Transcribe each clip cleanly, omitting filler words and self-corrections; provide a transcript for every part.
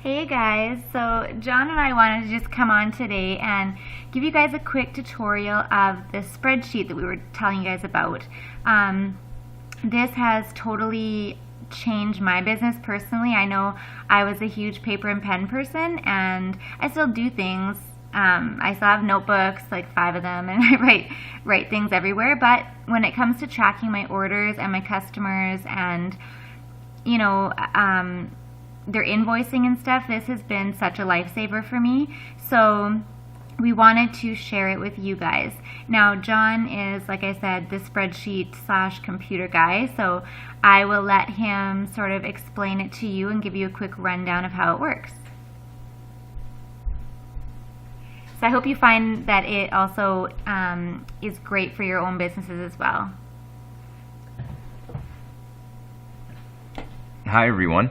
Hey guys, so John and I wanted to just come on today and give you guys a quick tutorial of the spreadsheet that we were telling you guys about. This has totally changed my business personally. I know I was a huge paper and pen person, and I still do things. I still have notebooks, like 5 of them, and I write things everywhere. But when it comes to tracking my orders and my customers and their invoicing and stuff, this has been such a lifesaver for me. So we wanted to share it with you guys. Now, John is, like I said, the spreadsheet / computer guy, so I will let him sort of explain it to you and give you a quick rundown of how it works. So I hope you find that it also is great for your own businesses as well. Hi everyone.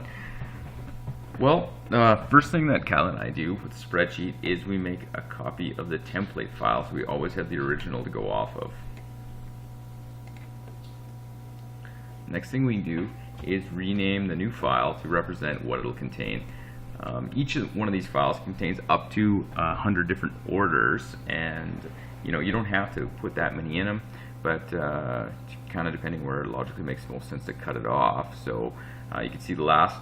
Well, first thing that Kyla and I do with the spreadsheet is we make a copy of the template file, so we always have the original to go off of. Next thing we do is rename the new file to represent what it'll contain. Each one of these files contains up to 100 different orders, and you don't have to put that many in them, but kind of depending where it logically makes the most sense to cut it off. So you can see the last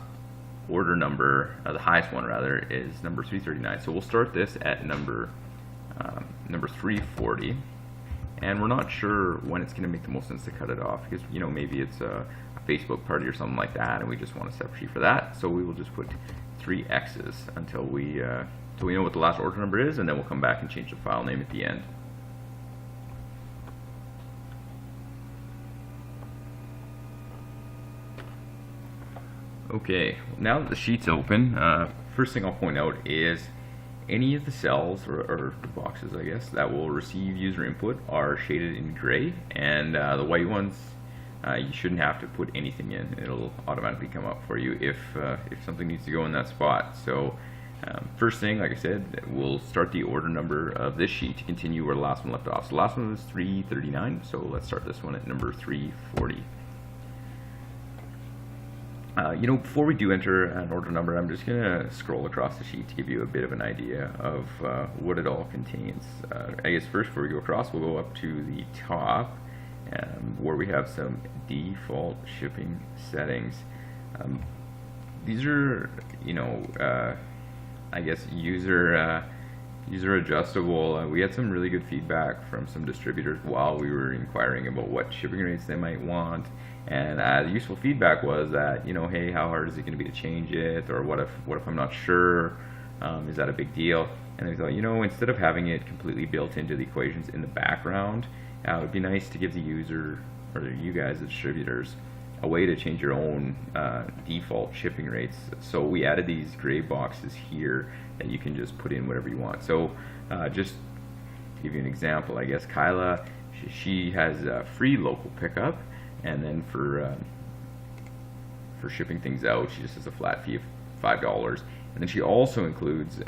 order number, the highest one rather, is number 339. So we'll start this at number 340, and we're not sure when it's going to make the most sense to cut it off, because maybe it's a Facebook party or something like that, and we just want a separate sheet for that. So we will just put 3 X's until we know what the last order number is, and then we'll come back and change the file name at the end. Okay, now that the sheet's open, first thing I'll point out is any of the cells, or the boxes I guess, that will receive user input are shaded in gray, and the white ones you shouldn't have to put anything in. It'll automatically come up for you if something needs to go in that spot. So first thing, like I said, we'll start the order number of this sheet to continue where the last one left off. So the last one was 339, so let's start this one at number 340. Before we do enter an order number, I'm just going to scroll across the sheet to give you a bit of an idea of what it all contains. I guess first, before we go across, we'll go up to the top where we have some default shipping settings. These are, I guess user adjustable. We had some really good feedback from some distributors while we were inquiring about what shipping rates they might want. And the useful feedback was that, hey, how hard is it going to be to change it? Or what if I'm not sure? Is that a big deal? And they thought, instead of having it completely built into the equations in the background, it would be nice to give the user, or you guys, the distributors, a way to change your own default shipping rates. So we added these gray boxes here that you can just put in whatever you want. So just to give you an example, I guess Kyla, she has free local pickup. And then for shipping things out, she just has a flat fee of $5. And then she also includes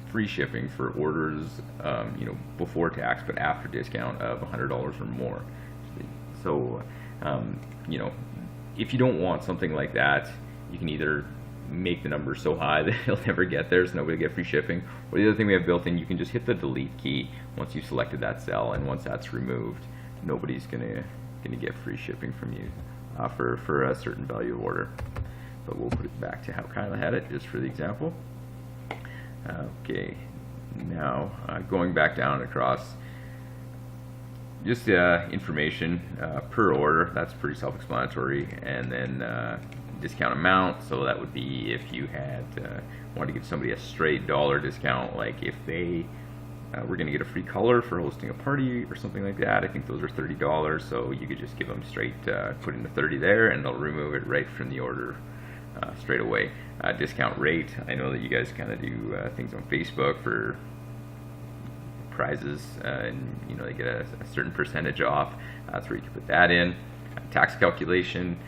free shipping for orders, before tax but after discount of $100 or more. So, if you don't want something like that, you can either make the number so high that it'll never get there, so nobody will get free shipping. Or the other thing we have built in, you can just hit the delete key once you've selected that cell, and once that's removed, nobody's gonna get free shipping from you for a certain value of order. But we'll put it back to how Kyla had it, just for the example. Okay, now going back down across, just information per order. That's pretty self-explanatory. And then discount amount. So that would be if you had wanted to give somebody a straight dollar discount, like if they we're going to get a free color for hosting a party or something like that. I think those are $30, so you could just give them straight, put in the 30 there, and they'll remove it right from the order straight away. Discount rate, I know that you guys kind of do things on Facebook for prizes, and they get a certain percentage off. That's where you can put that in. Tax calculation,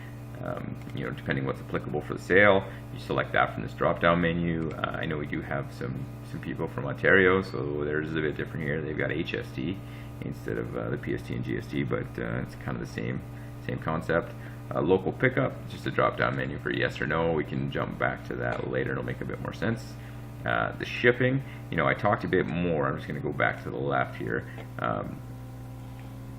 depending what's applicable for the sale, you select that from this drop-down menu. I know we do have some people from Ontario, so theirs is a bit different here. They've got HST instead of the PST and GST, but it's kind of the same concept. Local pickup, just a drop down menu for yes or no. We can jump back to that later, it'll make a bit more sense. The shipping, I talked a bit more. I'm just going to go back to the left here.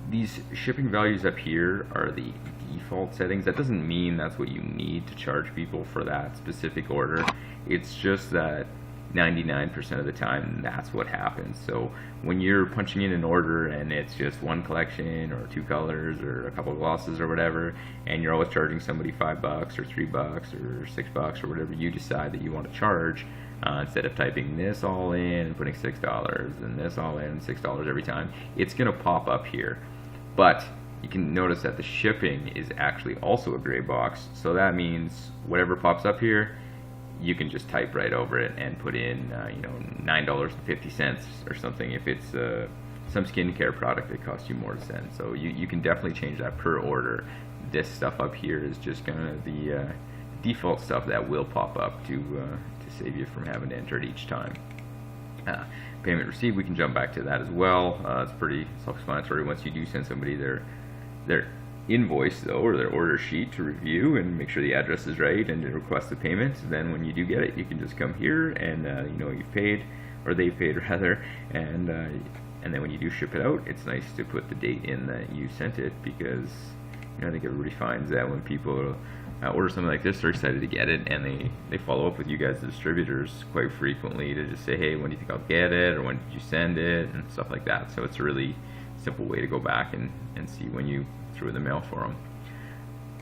These shipping values up here are the default settings. That doesn't mean that's what you need to charge people for that specific order. It's just that 99% of the time that's what happens. So when you're punching in an order and it's just one collection or 2 colors or a couple of glosses or whatever, and you're always charging somebody $5 or $3 or $6 or whatever you decide that you want to charge, instead of typing this all in and putting $6 and this all in $6 every time, it's going to pop up here. But you can notice that the shipping is actually also a gray box, so that means whatever pops up here, you can just type right over it and put in $9.50 or something if it's some skincare product that costs you more to send. So you can definitely change that per order. This stuff up here is just kind of the default stuff that will pop up to save you from having to enter it each time. Payment received, we can jump back to that as well. It's pretty self-explanatory. Once you do send somebody their invoice though, or their order sheet to review and make sure the address is right and to request the payment, then when you do get it, you can just come here and you've paid, or they've paid rather, and then when you do ship it out, it's nice to put the date in that you sent it, because I think everybody finds that when people order something like this, they're excited to get it, and they follow up with you guys, the distributors, quite frequently to just say, hey, when do you think I'll get it, or when did you send it, and stuff like that. So it's a really simple way to go back and see when you threw in the mail for them.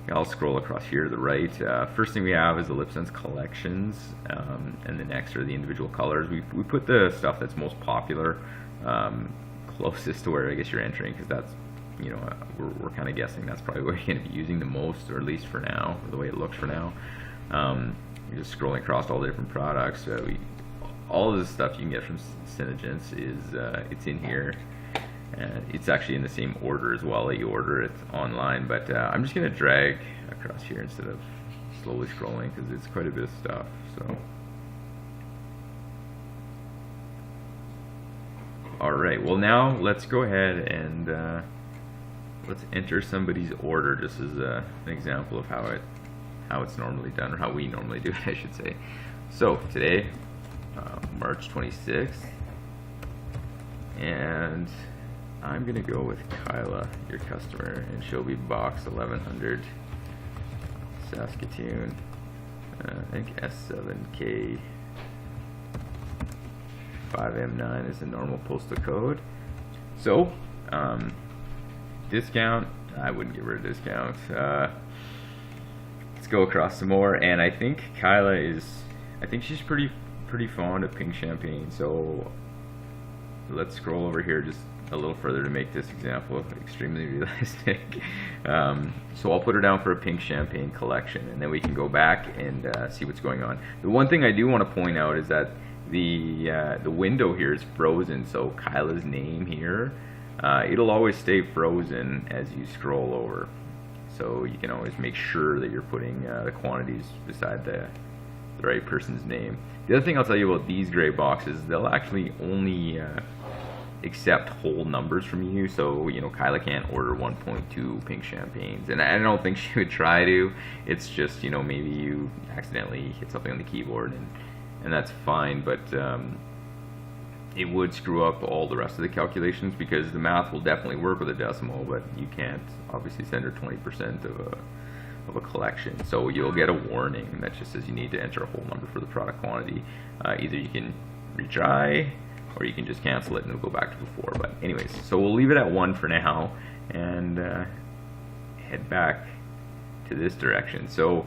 I'll scroll across here to the right. First thing we have is the LipSense collections, and the next are the individual colors. We put the stuff that's most popular closest to where I guess you're entering, because that's, we're kind of guessing that's probably what you're going to be using the most, or at least for now, or the way it looks for now. You're just scrolling across all the different products. All of this stuff you can get from SeneGence is it's in here. And it's actually in the same order as well that you order it online, but I'm just going to drag across here instead of slowly scrolling, because it's quite a bit of stuff. So, alright, well now let's go ahead and let's enter somebody's order just as an example of how it's normally done, or how we normally do it, I should say. So today, March 26th, and I'm going to go with Kyla, your customer, and she'll be box 1100, Saskatoon, I think S7K 5M9 is the normal postal code. So, discount, I wouldn't give her a discount. Let's go across some more, and I think Kyla I think she's pretty fond of pink champagne, so let's scroll over here just a little further to make this example extremely realistic. So I'll put her down for a pink champagne collection, and then we can go back and see what's going on. The one thing I do want to point out is that the window here is frozen, so Kyla's name here, it'll always stay frozen as you scroll over. So you can always make sure that you're putting the quantities beside the right person's name. The other thing I'll tell you about these gray boxes, they'll actually only accept whole numbers from you. So Kyla can't order 1.2 pink champagnes, and I don't think she would try to. It's just maybe you accidentally hit something on the keyboard, and that's fine, but it would screw up all the rest of the calculations, because the math will definitely work with a decimal, but you can't obviously send her 20% of a collection. So you'll get a warning that just says you need to enter a whole number for the product quantity. Either you can retry, or you can just cancel it and it'll go back to before. But anyways, so we'll leave it at 1 for now, and head back to this direction. So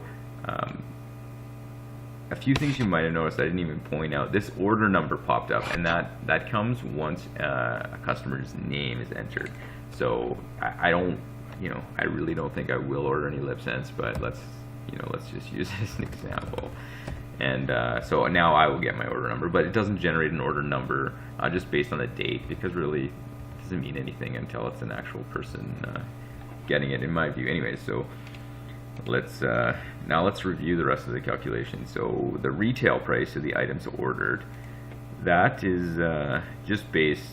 a few things you might have noticed I didn't even point out. This order number popped up, and that comes once a customer's name is entered. So I don't, I really don't think I will order any LipSense, but let's just use this as an example. And so now I will get my order number, but it doesn't generate an order number just based on the date, because really it doesn't mean anything until it's an actual person getting it, in my view. Anyways, so now let's review the rest of the calculation. So the retail price of the items ordered, that is just based,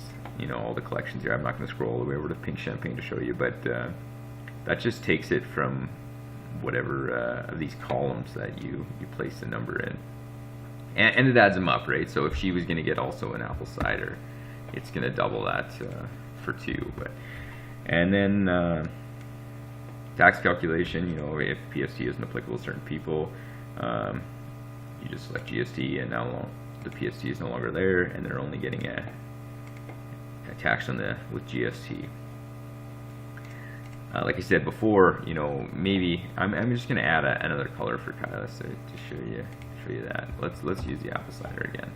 all the collections here. I'm not going to scroll all the way over to pink champagne to show you, but that just takes it from whatever of these columns that you place the number in, and it adds them up, right? So if she was going to get also an apple cider, it's going to double that for 2. And then tax calculation, you know, if PST isn't applicable to certain people, you just select GST, and now the PST is no longer there, and they're only getting a tax on with GST. Like I said before, you know, maybe I'm just going to add another color for Kyla so to show you that. Let's use the apple cider again.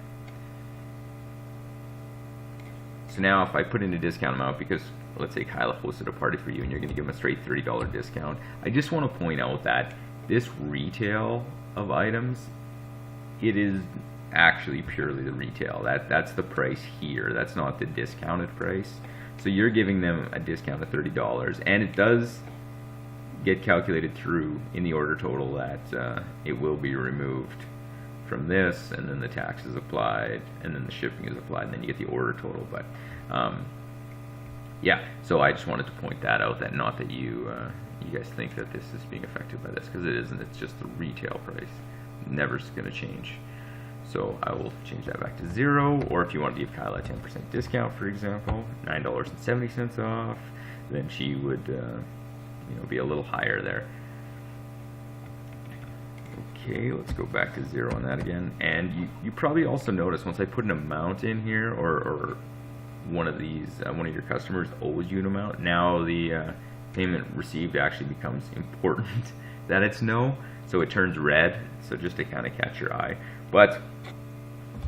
So now if I put in a discount amount, because let's say Kyla hosted a party for you and you're going to give them a straight $30 discount, I just want to point out that this retail of items, it is actually purely the retail. That's the price here. That's not the discounted price. So you're giving them a discount of $30, and it does get calculated through in the order total that it will be removed from this, and then the tax is applied, and then the shipping is applied, and then you get the order total. But yeah, so I just wanted to point that out, that not that you guys think that this is being affected by this, because it isn't. It's just the retail price. Never going to change. So I will change that back to 0, or if you want to give Kyla a 10% discount, for example, $9.70 off, then she would you know, be a little higher there. Okay, let's go back to 0 on that again. And you probably also notice once I put an amount in here, or one of these, one of your customers owes you an amount, now the payment received actually becomes important that it's no, so it turns red, so just to kind of catch your eye. But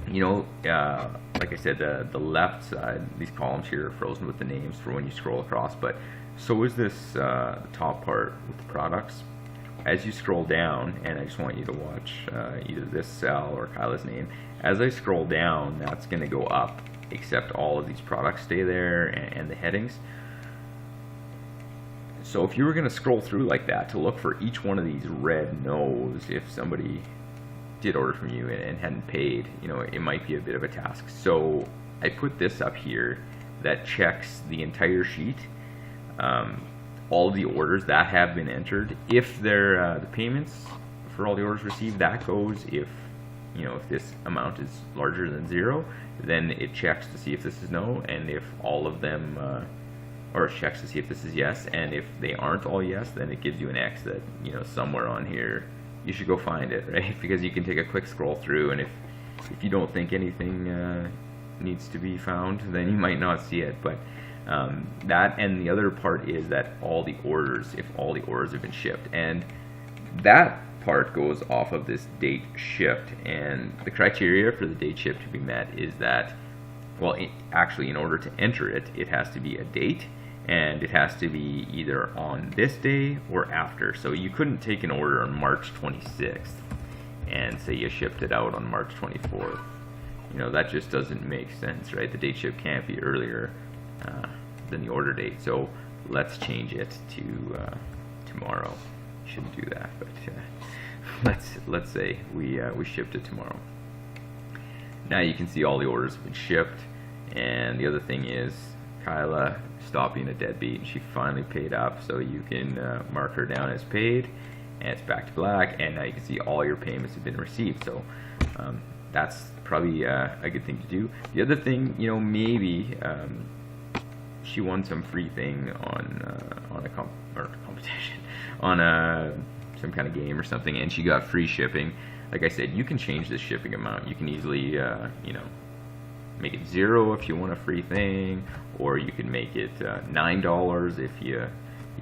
you know, like I said, the left side, these columns here are frozen with the names for when you scroll across, but so is this top part with the products. As you scroll down, and I just want you to watch either this cell or Kyla's name, as I scroll down, that's going to go up, except all of these products stay there, and the headings. So if you were going to scroll through like that to look for each one of these red no's, if somebody did order from you and hadn't paid, you know, it might be a bit of a task. So I put this up here that checks the entire sheet, all the orders that have been entered. If they're the payments for all the orders received, that goes. If you know, if this amount is larger than 0, then it checks to see if this is no, and if all of them, or it checks to see if this is yes, and if they aren't all yes, then it gives you an X that, you know, somewhere on here you should go find it, right? Because you can take a quick scroll through, and if you don't think anything needs to be found, then you might not see it. But that, and the other part is that all the orders, if all the orders have been shipped, and that part goes off of this date shipped, and the criteria for the date shipped to be met is that, well, actually, in order to enter it, it has to be a date, and it has to be either on this day or after. So you couldn't take an order on March 26th and say you shipped it out on March 24th. You know, that just doesn't make sense, right? The date ship can't be earlier than the order date. So let's change it to tomorrow. Shouldn't do that, but let's say we shipped it tomorrow. Now you can see all the orders have been shipped, and the other thing is Kyla stopped being a deadbeat, and she finally paid up, so you can mark her down as paid, and it's back to black, and now you can see all your payments have been received. So that's probably a good thing to do. The other thing, you know, maybe she won some free thing on a competition, on some kind of game or something, and she got free shipping. Like I said, you can change the shipping amount. You can easily, you know, make it 0 if you want a free thing, or you can make it $9 if you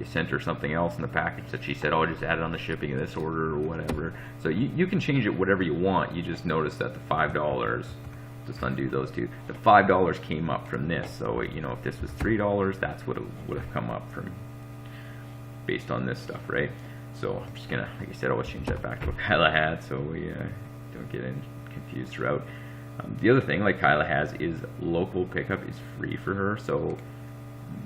sent her something else in the package that she said, oh, just add it on the shipping of this order or whatever. So you can change it whatever you want. You just notice that the $5, just undo those two, the $5 came up from this. So, you know, if this was $3, that's what it would have come up from, based on this stuff, right? So I'm just gonna, like I said, always change that back to what Kyla had, so we don't get confused throughout. The other thing, like Kyla has, is local pickup is free for her. So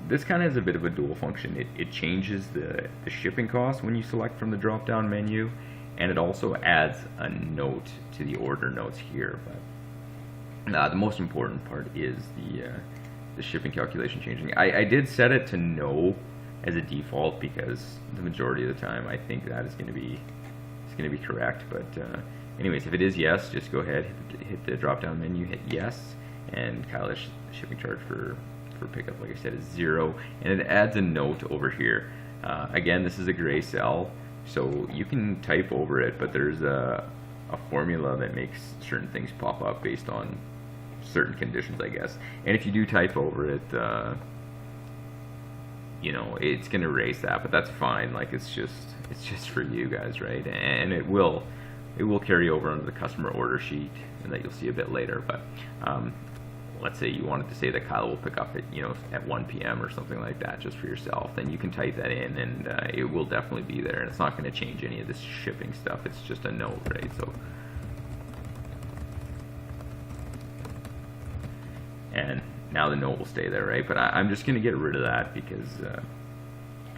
this kind of has a bit of a dual function. It changes the shipping cost when you select from the drop-down menu, and it also adds a note to the order notes here. But the most important part is the shipping calculation changing. I did set it to no, as a default, because the majority of the time I think that is going to be correct. But anyways, if it is yes, just go ahead, hit the drop down menu, hit yes, and Kyla's shipping charge for pickup, like I said, is 0, and it adds a note over here. Again, this is a gray cell, so you can type over it, but there's a formula that makes certain things pop up based on certain conditions, I guess. And if you do type over it, you know, it's gonna erase that, but that's fine. Like, it's just for you guys, right? And it will carry over onto the customer order sheet, and that you'll see a bit later. But let's say you wanted to say that Kyla will pick up at, you know, at 1 p.m. or something like that, just for yourself, then you can type that in, and it will definitely be there, and it's not going to change any of this shipping stuff. It's just a note, right? So, and now the note will stay there, right? But I'm just going to get rid of that, because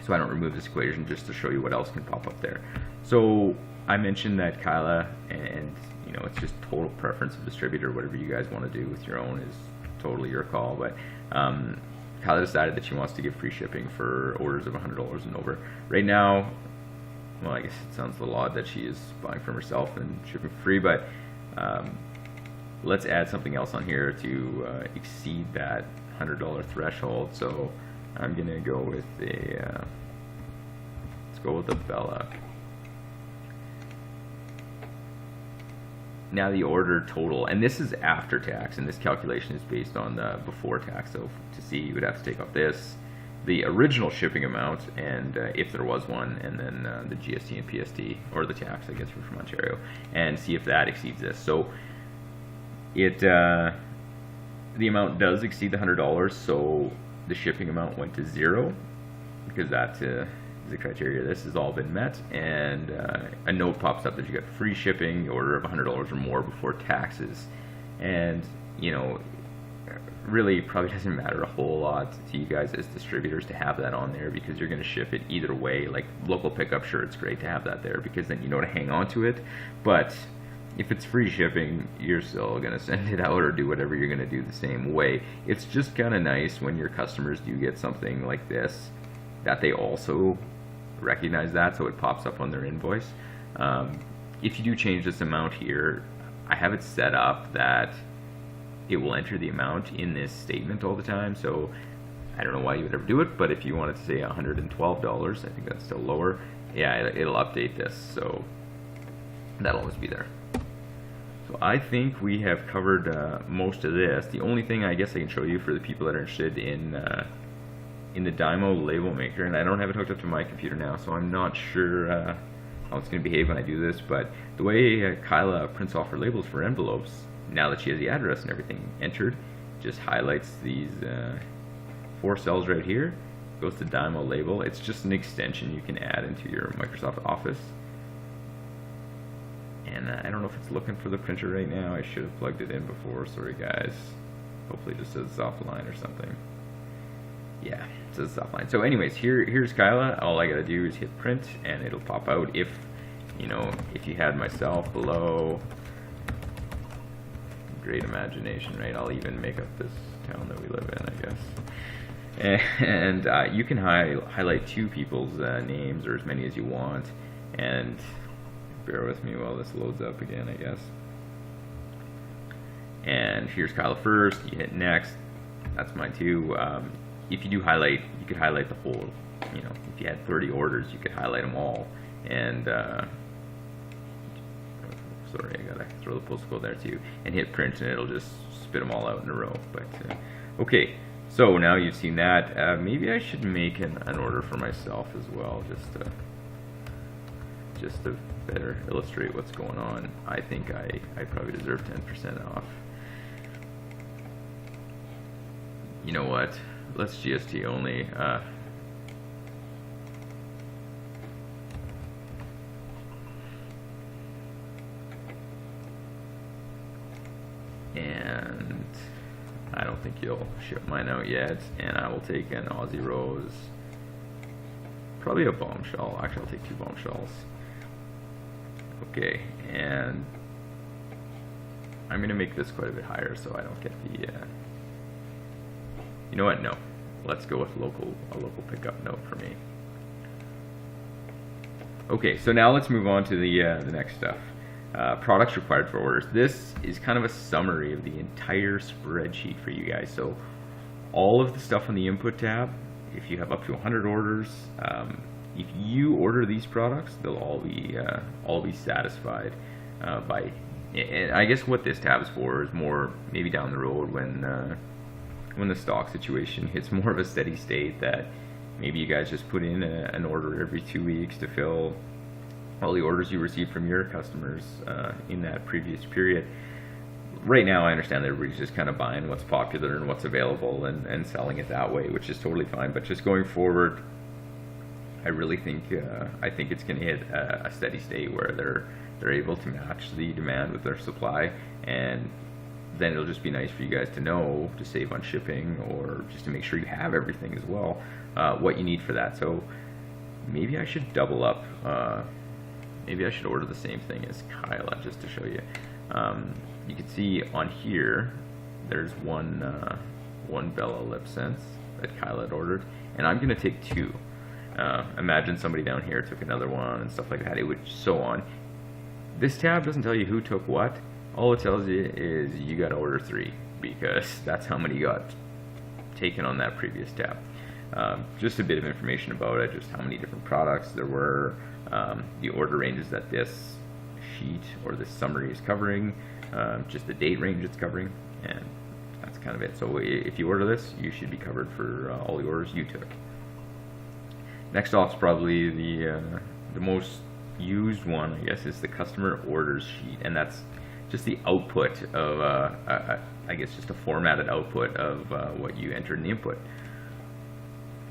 so I don't remove this equation, just to show you what else can pop up there. So I mentioned that Kyla, and you know, it's just total preference of distributor. Whatever you guys want to do with your own is totally your call. But Kyla decided that she wants to give free shipping for orders of $100 and over. Right now, well, I guess it sounds a little odd that she is buying from herself and shipping for free, but let's add something else on here to exceed that $100 threshold. So I'm gonna go with a let's go with a Bella. Now the order total, and this is after tax, and this calculation is based on the before tax. So to see, you would have to take off this, the original shipping amount, and if there was one, and then the GST and PST, or the tax, I guess, if you're from Ontario, and see if that exceeds this. So it the amount does exceed the $100, so the shipping amount went to 0, because that is the criteria. This has all been met, and a note pops up that you got free shipping, order of $100 or more before taxes. And you know, really probably doesn't matter a whole lot to you guys as distributors to have that on there, because you're going to ship it either way. Like local pickup, sure, it's great to have that there, because then you know to hang on to it. But if it's free shipping, you're still going to send it out or do whatever you're going to do the same way. It's just kind of nice when your customers do get something like this, that they also recognize that, so it pops up on their invoice. If you do change this amount here, I have it set up that it will enter the amount in this statement all the time, so I don't know why you would ever do it, but if you wanted to say $112, I think that's still lower, yeah, it'll update this, so that'll always be there. So I think we have covered most of this. The only thing I guess I can show you for the people that are interested in the Dymo label maker, and I don't have it hooked up to my computer now, so I'm not sure how it's going to behave when I do this, but the way Kyla prints off her labels for envelopes, now that she has the address and everything entered, just highlights these 4 cells right here, goes to Dymo label. It's just an extension you can add into your Microsoft Office. And I don't know if it's looking for the printer right now. I should have plugged it in before, sorry guys. Hopefully it just says offline or something. Yeah, it says offline. So anyways, here's Kyla. All I gotta do is hit print and it'll pop out. If you know, if you had myself below, great imagination, right? I'll even make up this town that we live in, I guess. And you can highlight 2 people's names, or as many as you want, and bear with me while this loads up again, I guess. And here's Kyla first, you hit next, that's mine too. If you do highlight, you could highlight the whole, you know, if you had 30 orders, you could highlight them all. And, sorry, I gotta throw the postal code there too, and hit print, and it'll just spit them all out in a row. But, okay, so now you've seen that. Maybe I should make an order for myself as well, just to better illustrate what's going on. I think I probably deserve 10% off. You know what? Let's GST only. And I don't think you'll ship mine out yet. And I will take an Aussie Rose. Probably a bombshell. Actually, I'll take 2 bombshells. Okay, and I'm gonna make this quite a bit higher so I don't get the, you know what, no. let's go with a local pickup note for me. Okay, so now let's move on to the next stuff. Products required for orders. This is kind of a summary of the entire spreadsheet for you guys. So all of the stuff on the input tab, if you have up to 100 orders, if you order these products, they'll all be satisfied by. And I guess what this tab is for is more maybe down the road when the stock situation hits more of a steady state, that maybe you guys just put in an order every 2 weeks to fill all the orders you receive from your customers in that previous period. Right now, I understand that everybody's just kind of buying what's popular and what's available and selling it that way, which is totally fine. But just going forward, I really think it's going to hit a steady state where they're able to match the demand with their supply, and then it'll just be nice for you guys to know, to save on shipping, or just to make sure you have everything as well, what you need for that. So maybe I should double up. Maybe I should order the same thing as Kyla just to show you. You can see on here, there's one Bella Lip Sense that Kyla had ordered, and I'm gonna take 2. Imagine somebody down here took another one and stuff like that. It would so on. This tab doesn't tell you who took what. All it tells you is you got to order 3, because that's how many got taken on that previous tab. Just a bit of information about it, just how many different products there were, the order ranges that this sheet or this summary is covering, just the date range it's covering, and that's kind of it. So if you order this, you should be covered for all the orders you took. Next off is probably the most used one, I guess, is the customer orders sheet, and that's just the output of, I guess, just a formatted output of what you entered in the input.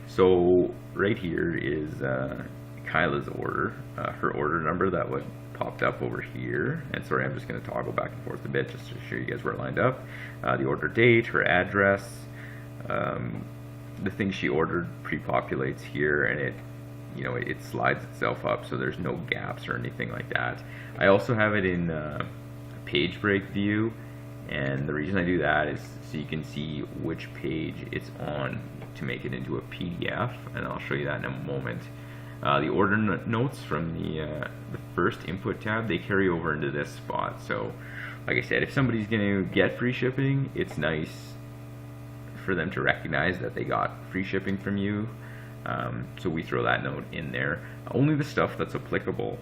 So right here is Kyla's order, her order number that would popped up over here. And sorry, I'm just going to toggle back and forth a bit just to show you guys where it lined up. The order date, her address, the thing she ordered pre-populates here, and it slides itself up, so there's no gaps or anything like that. I also have it in page break view, and the reason I do that is so you can see which page it's on to make it into a PDF, and I'll show you that in a moment. The order notes from the first input tab, they carry over into this spot. So like I said, if somebody's going to get free shipping, it's nice for them to recognize that they got free shipping from you. So we throw that note in there. Only the stuff that's applicable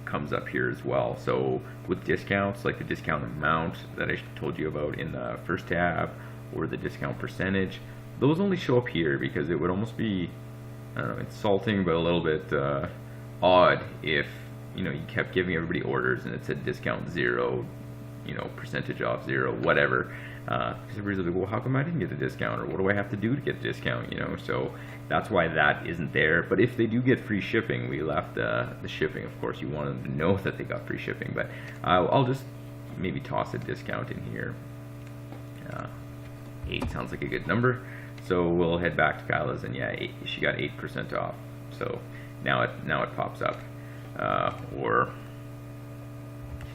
comes up here as well. So with discounts, like the discount amount that I told you about in the first tab, or the discount percentage, those only show up here because it would almost be, I don't know, insulting, but a little bit odd if you kept giving everybody orders and it said discount 0, percentage off 0, whatever. Because everybody's like, well, how come I didn't get a discount, or what do I have to do to get a discount? So that's why that isn't there. But if they do get free shipping, we left the shipping. Of course, you want them to know that they got free shipping, but I'll just maybe toss a discount in here. 8 sounds like a good number. So we'll head back to Kyla's, and yeah, she got 8% off. So now it pops up, or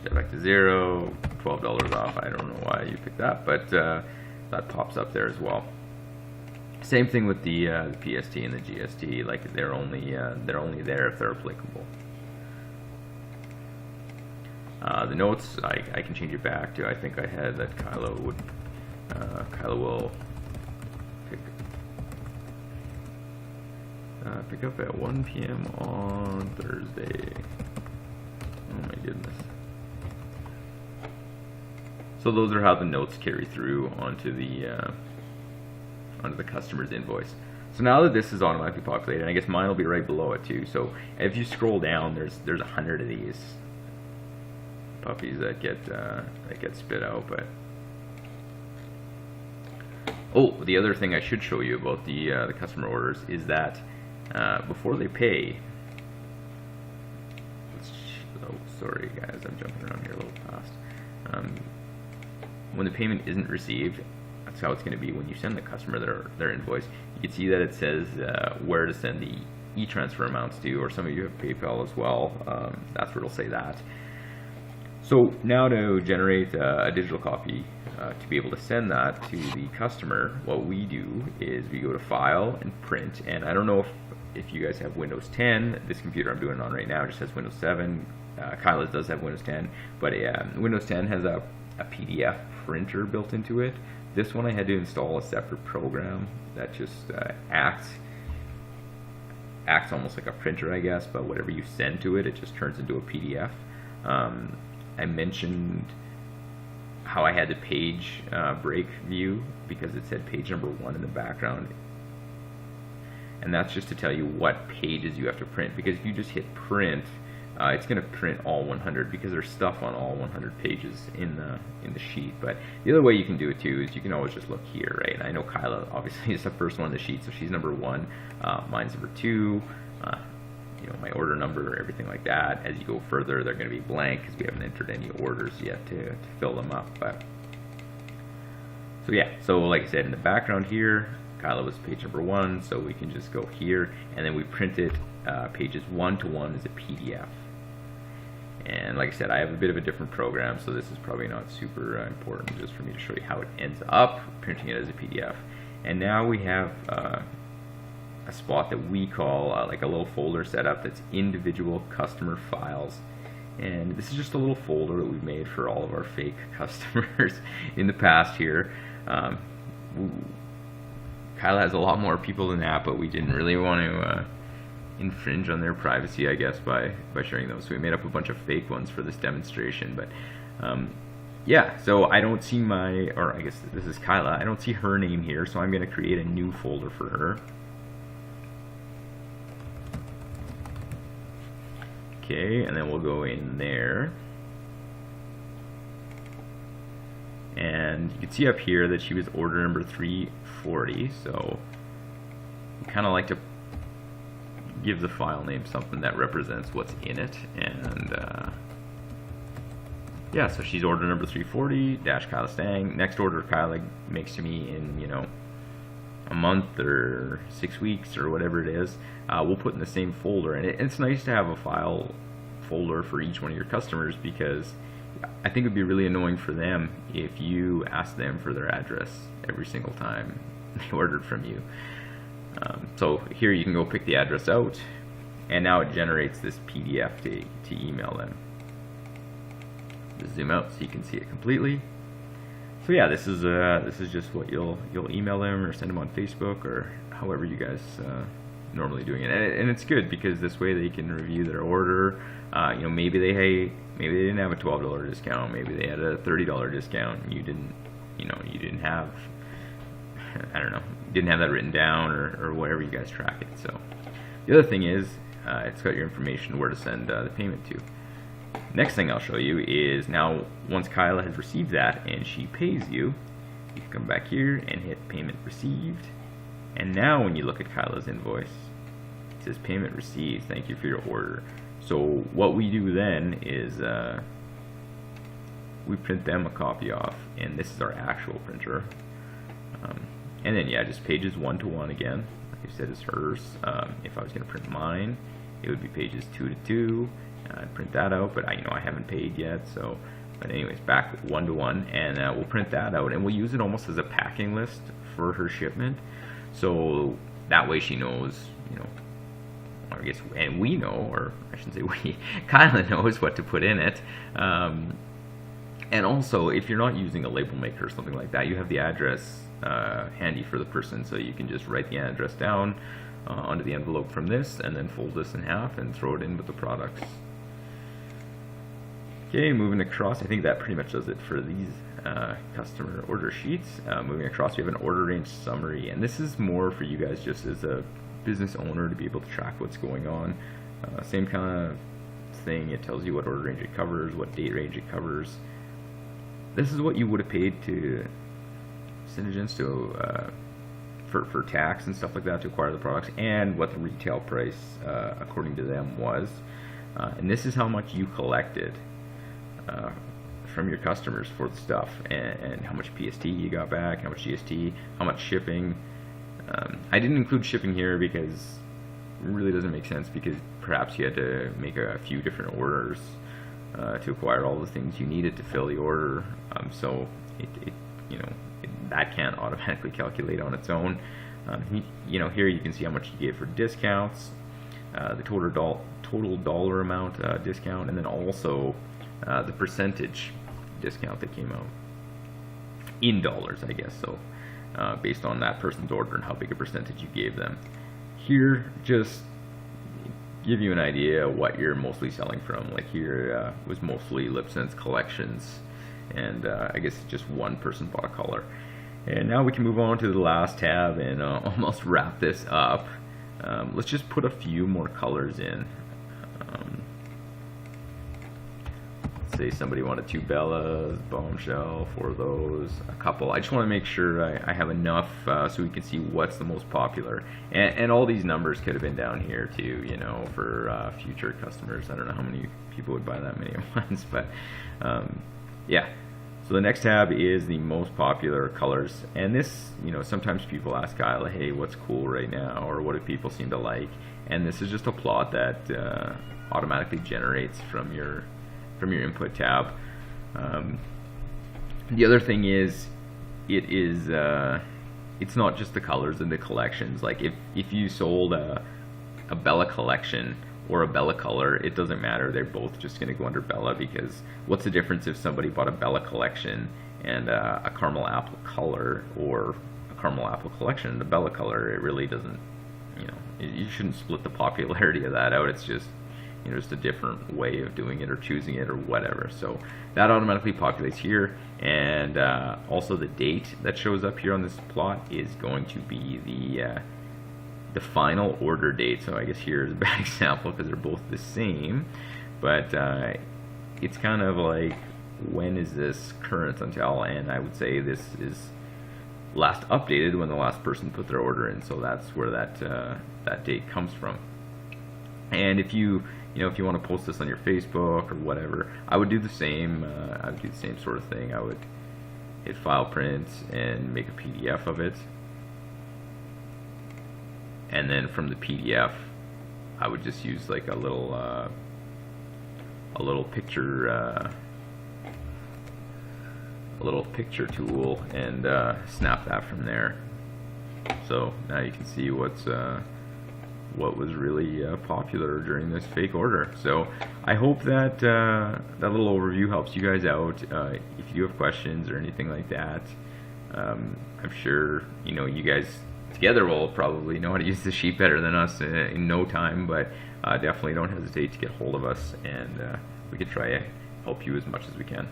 step back to 0, $12 off. I don't know why you picked that, but that pops up there as well. Same thing with the PST and the GST. Like they're only there if they're applicable. The notes I can change it back to. I think I had that Kyla will pick up at 1 p.m. on Thursday. Oh my goodness. So those are how the notes carry through onto the customer's invoice. So now that this is automatically populated, and I guess mine will be right below it too. So if you scroll down, there's 100 of these puppies that get spit out. But the other thing I should show you about the customer orders is that before they pay. Sorry guys, I'm jumping around here a little fast. When the payment isn't received, that's how it's going to be when you send the customer their invoice. You can see that it says where to send the e-transfer amounts to, or some of you have PayPal as well. That's where it'll say that. So now to generate a digital copy, to be able to send that to the customer, what we do is we go to File and Print. And I don't know if you guys have Windows 10. This computer I'm doing it on right now just has Windows 7. Kyla's does have Windows 10, but Windows 10 has a PDF printer built into it. This one I had to install a separate program that just acts almost like a printer, I guess, but whatever you send to it, it just turns into a PDF. I mentioned how I had the page break view because it said page number 1 in the background, and that's just to tell you what pages you have to print, because if you just hit print, it's going to print all 100 because there's stuff on all 100 pages in the sheet. But the other way you can do it too is you can always just look here, right? And I know Kyla obviously is the first one on the sheet, so she's number 1. Mine's number 2. You know, my order number, everything like that. As you go further, they're going to be blank because we haven't entered any orders yet to fill them up. But so yeah, so like I said, in the background here, Kyla was page number 1, so we can just go here, and then we print it pages 1 to 1 as a PDF. And like I said, I have a bit of a different program, so this is probably not super important, just for me to show you how it ends up printing it as a PDF. And now we have a spot that we call like a little folder setup that's individual customer files. And this is just a little folder that we've made for all of our fake customers in the past here. Kyla has a lot more people than that, but we didn't really want to infringe on their privacy, I guess, by sharing those. So we made up a bunch of fake ones for this demonstration. But yeah, so I don't see or I guess this is Kyla, I don't see her name here, so I'm going to create a new folder for her. Okay, and then we'll go in there. And you can see up here that she was order number 340, so we kind of like to give the file name something that represents what's in it. And yeah, so she's order number 340 dash Kyla Stang. Next order Kyla makes to me in, you know, a month or 6 weeks or whatever it is, we'll put in the same folder. And it's nice to have a file folder for each one of your customers, because I think it would be really annoying for them if you ask them for their address every single time they ordered from you. So here you can go pick the address out, and now it generates this PDF to email them. Just zoom out so you can see it completely. So yeah, this is just what you'll email them or send them on Facebook or however you guys normally doing it. And it's good because this way they can review their order. You know, maybe they didn't have a $12 discount, maybe they had a $30 discount, and you didn't have, I don't know, didn't have that written down, or whatever you guys track it. So the other thing is it's got your information where to send the payment to. Next thing I'll show you is, now once Kyla has received that and she pays you, you can come back here and hit payment received. And now when you look at Kyla's invoice, it says payment received, thank you for your order. So what we do then is we print them a copy off, and this is our actual printer. And then yeah, just pages 1 to 1 again, like I said, is hers. If I was going to print mine, it would be pages 2 to 2. I'd print that out, but I haven't paid yet. So, but anyways, back 1 to 1, and we'll print that out, and we'll use it almost as a packing list for her shipment. So that way she knows, you know, or I guess, and we know, or I shouldn't say we, Kyla knows what to put in it. And also, if you're not using a label maker or something like that, you have the address handy for the person, so you can just write the address down onto the envelope from this, and then fold this in half and throw it in with the products. Okay, moving across, I think that pretty much does it for these customer order sheets. Moving across, we have an order range summary, and this is more for you guys just as a business owner to be able to track what's going on. Same kind of thing, it tells you what order range it covers, what date range it covers. This is what you would have paid to SeneGence for tax and stuff like that to acquire the products, and what the retail price according to them was. And this is how much you collected from your customers for the stuff, and how much PST you got back, how much GST, how much shipping. I didn't include shipping here because it really doesn't make sense, because perhaps you had to make a few different orders to acquire all the things you needed to fill the order. So that can't automatically calculate on its own. Here you can see how much you gave for discounts, the total dollar amount discount, and then also the percentage discount that came out in dollars, I guess. So based on that person's order and how big a percentage you gave them. Here, just give you an idea of what you're mostly selling from. Like here was mostly Lip Sense collections, and I guess just one person bought a color. And now we can move on to the last tab and almost wrap this up. Let's just put a few more colors in. Let's say somebody wanted 2 Bellas, Bombshell, 4 of those, a couple. I just want to make sure I have enough so we can see what's the most popular. And all these numbers could have been down here too, for future customers. I don't know how many people would buy that many at once, but yeah. So the next tab is the most popular colors, and this, sometimes people ask Kyla, hey, what's cool right now, or what do people seem to like? And this is just a plot that automatically generates from your input tab. The other thing is, it's not just the colors in the collections. Like if you sold a Bella collection or a Bella color, it doesn't matter. They're both just going to go under Bella, because what's the difference if somebody bought a Bella collection and a caramel apple color, or a caramel apple collection and a Bella color? It really doesn't, you shouldn't split the popularity of that out. It's just, just a different way of doing it or choosing it or whatever. So that automatically populates here, and also the date that shows up here on this plot is going to be the final order date. So I guess here's a bad example because they're both the same, but it's kind of like, when is this current until? And I would say this is last updated when the last person put their order in. So that's where that date comes from. And if you want to post this on your Facebook or whatever, I would do the same. I would do the same sort of thing. I would hit file print and make a PDF of it. And then from the PDF, I would just use like a little picture tool and snap that from there. So now you can see what was really popular during this fake order. So I hope that that little overview helps you guys out. If you do have questions or anything like that, I'm sure you guys together will probably know how to use the sheet better than us in no time, but definitely don't hesitate to get hold of us, and we can try to help you as much as we can.